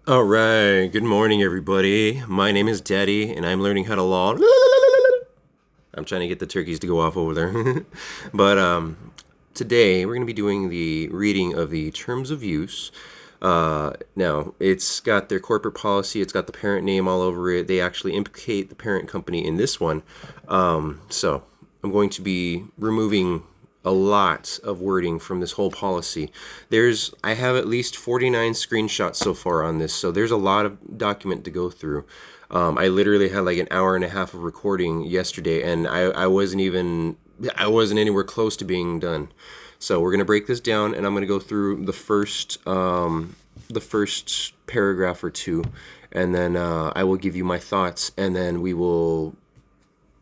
All right, good morning, everybody. My name is Daddy, and I'm learning how to law. I'm trying to get the turkeys to go off over there. but Today we're going to be doing the reading of the terms of use. Now, it's got their corporate policy, it's got the parent name all over it. They actually implicate the parent company in this one. So I'm going to be removing a lot of wording from this whole policy. I have at least 49 screenshots so far on this, so there's a lot of document to go through. I literally had like an hour and a half of recording yesterday, and I wasn't anywhere close to being done. So we're gonna break this down, and I'm gonna go through the first paragraph or two, and then I will give you my thoughts, and then we will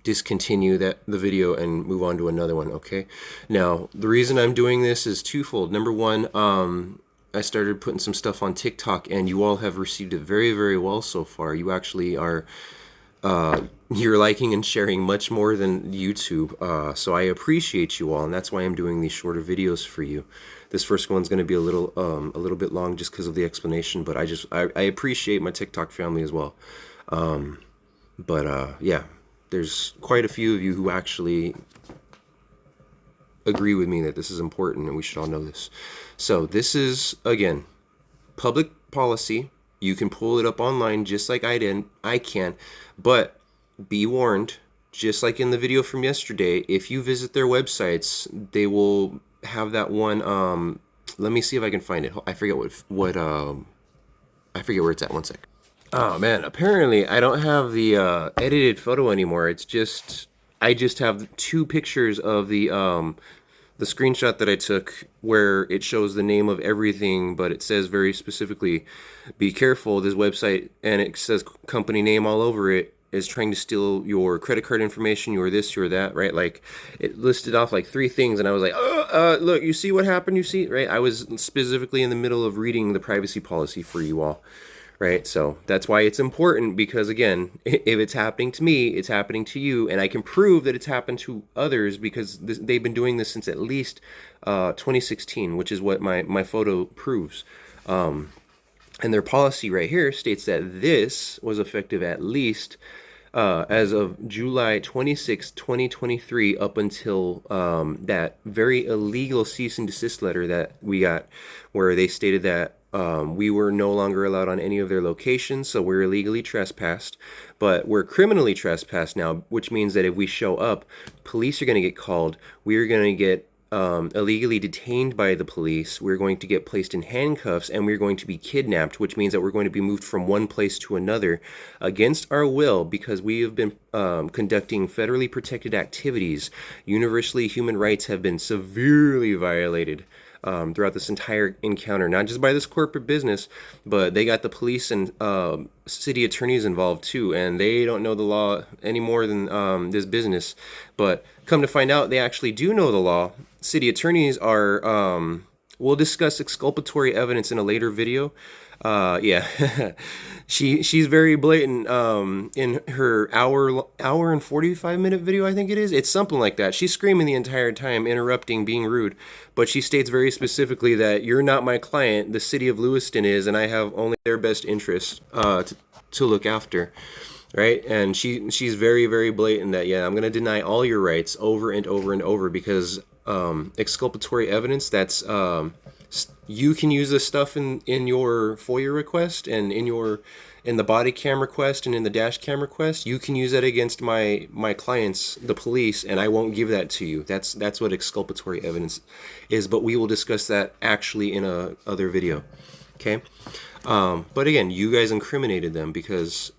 discontinue the video and move on to another one. Okay. Now the reason I'm doing this is twofold. Number one, I started putting some stuff on TikTok, and you all have received it very, very well so far. You actually are you're liking and sharing much more than YouTube. So I appreciate you all, and that's why I'm doing these shorter videos for you. This first one's going to be a little bit long just because of the explanation, but I appreciate my TikTok family as well. Yeah, there's quite a few of you who actually agree with me that this is important and we should all know this. So this is, again, public policy. You can pull it up online just like I can, but be warned, just like in the video from yesterday, if you visit their websites, they will have that one. Let me see if I can find it. I forget I forget where it's at. One sec. Oh man, apparently I don't have the edited photo anymore. I just have two pictures of the screenshot that I took where it shows the name of everything, but it says very specifically, be careful, this website, and it says company name all over it, is trying to steal your credit card information, your this, your that, right? Like it listed off like three things, and I was like, look, you see what happened? You see, right? I was specifically in the middle of reading the privacy policy for you all, right? So that's why it's important, because again, if it's happening to me, it's happening to you, and I can prove that it's happened to others because they've been doing this since at least 2016, which is what my photo proves. And their policy right here states that this was effective at least as of July 26, 2023, up until that very illegal cease and desist letter that we got, where they stated that we were no longer allowed on any of their locations, so we're illegally trespassed. But we're criminally trespassed now, which means that if we show up, police are going to get called. We're going to get illegally detained by the police. We're going to get placed in handcuffs, and we're going to be kidnapped, which means that we're going to be moved from one place to another against our will, because we have been conducting federally protected activities. Universally, human rights have been severely violated throughout this entire encounter, not just by this corporate business, but they got the police and city attorneys involved too, and they don't know the law any more than this business. But come to find out, they actually do know the law. City attorneys are. We'll discuss exculpatory evidence in a later video. Yeah, she's very blatant in her hour and 45-minute video, I think it is. It's something like that. She's screaming the entire time, interrupting, being rude, but she states very specifically that you're not my client, the city of Lewiston is, and I have only their best interests to look after, right? And she's very, very blatant that, yeah, I'm going to deny all your rights over and over and over, because exculpatory evidence, that's you can use this stuff in your FOIA request, and in the body cam request, and in the dash cam request. You can use that against my clients, the police, and I won't give that to you. That's what exculpatory evidence is, but we will discuss that actually in a other video. Okay. But again, you guys incriminated them because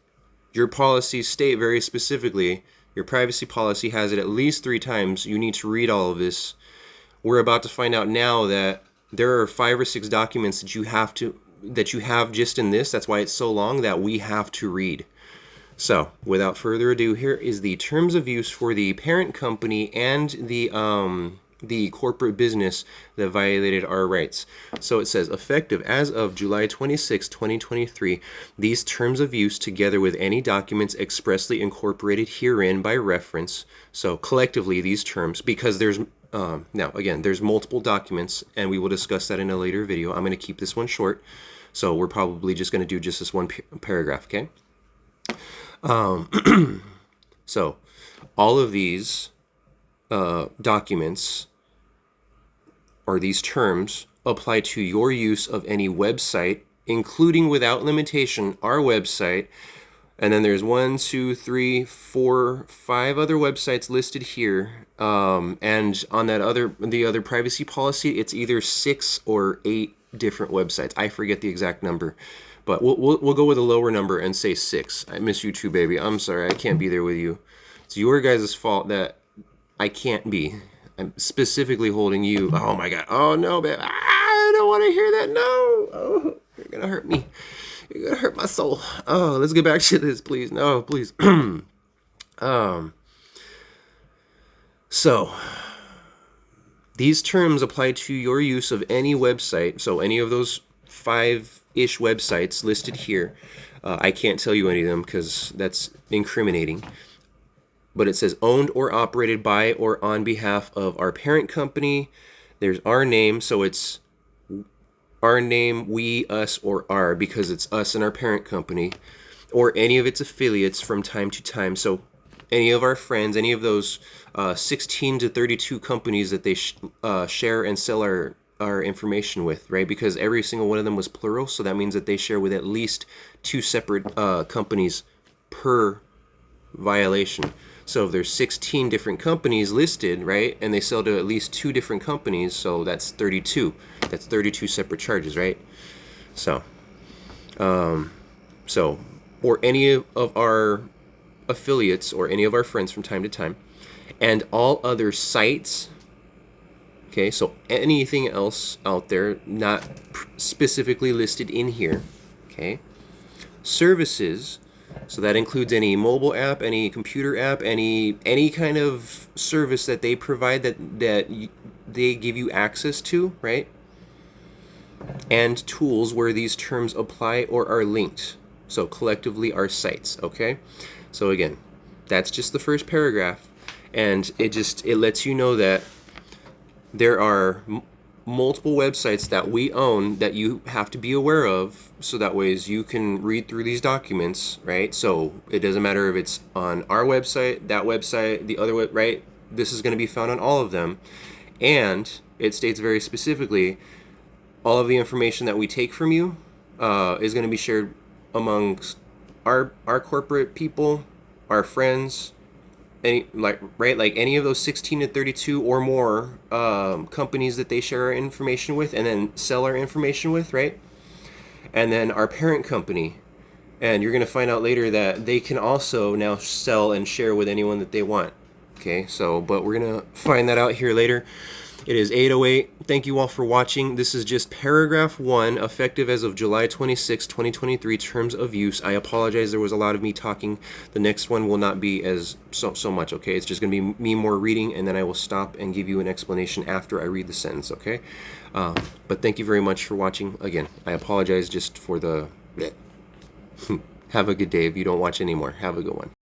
your policies state very specifically, your privacy policy has it at least 3 times. You need to read all of this. We're about to find out now that there are 5 or 6 documents that you have just in this. That's why it's so long, that we have to read. So without further ado, here is the terms of use for the parent company and the corporate business that violated our rights. So it says, effective as of July 26, 2023, these terms of use, together with any documents expressly incorporated herein by reference. So collectively, these terms, because there's now again, there's multiple documents, and we will discuss that in a later video. I'm going to keep this one short. So we're probably just going to do just this one paragraph, okay? So all of these documents or these terms apply to your use of any website, including without limitation our website. And then there's 1, 2, 3, 4, 5 other websites listed here. And on the other privacy policy, it's either 6 or 8 different websites. I forget the exact number, but we'll go with a lower number and say 6. I miss you too, baby. I'm sorry I can't be there with you. It's your guys' fault that I can't be. I'm specifically holding you. Oh my God. Oh no, babe. I don't want to hear that. No. Oh, you're gonna hurt me. You're gonna hurt my soul. Oh, let's get back to this, please. No, please. So these terms apply to your use of any website. So any of those 5-ish websites listed here. I can't tell you any of them because that's incriminating. But it says owned or operated by or on behalf of our parent company. There's our name, so it's our name, we, us, or our, because it's us and our parent company, or any of its affiliates from time to time. So any of our friends, any of those 16 to 32 companies that they share and sell our information with, right? Because every single one of them was plural, so that means that they share with at least 2 separate companies per violation. So if there's 16 different companies listed, right, and they sell to at least 2 different companies, so that's 32. That's 32 separate charges, right? So, or any of our affiliates or any of our friends from time to time, and all other sites. Okay, so anything else out there not specifically listed in here. Okay, services. So that includes any mobile app, any computer app, any kind of service that they provide that they give you access to, right? And tools where these terms apply or are linked. So collectively our sites, okay? So again, that's just the first paragraph, and it lets you know that there are multiple websites that we own that you have to be aware of, so that ways you can read through these documents, right? So it doesn't matter if it's on our website, that website, the other web, right? This is going to be found on all of them, and it states very specifically all of the information that we take from you is going to be shared amongst our corporate people, our friends, any any of those 16 to 32 or more companies that they share our information with and then sell our information with, right? And then our parent company. And you're going to find out later that they can also now sell and share with anyone that they want. Okay, so, but we're going to find that out here later. It is 8:08. Thank you all for watching. This is just paragraph 1, effective as of July 26, 2023, terms of use. I apologize, there was a lot of me talking. The next one will not be as so much, okay? It's just going to be me more reading, and then I will stop and give you an explanation after I read the sentence, okay? But thank you very much for watching. Again, I apologize just for the... Have a good day. If you don't watch anymore, have a good one.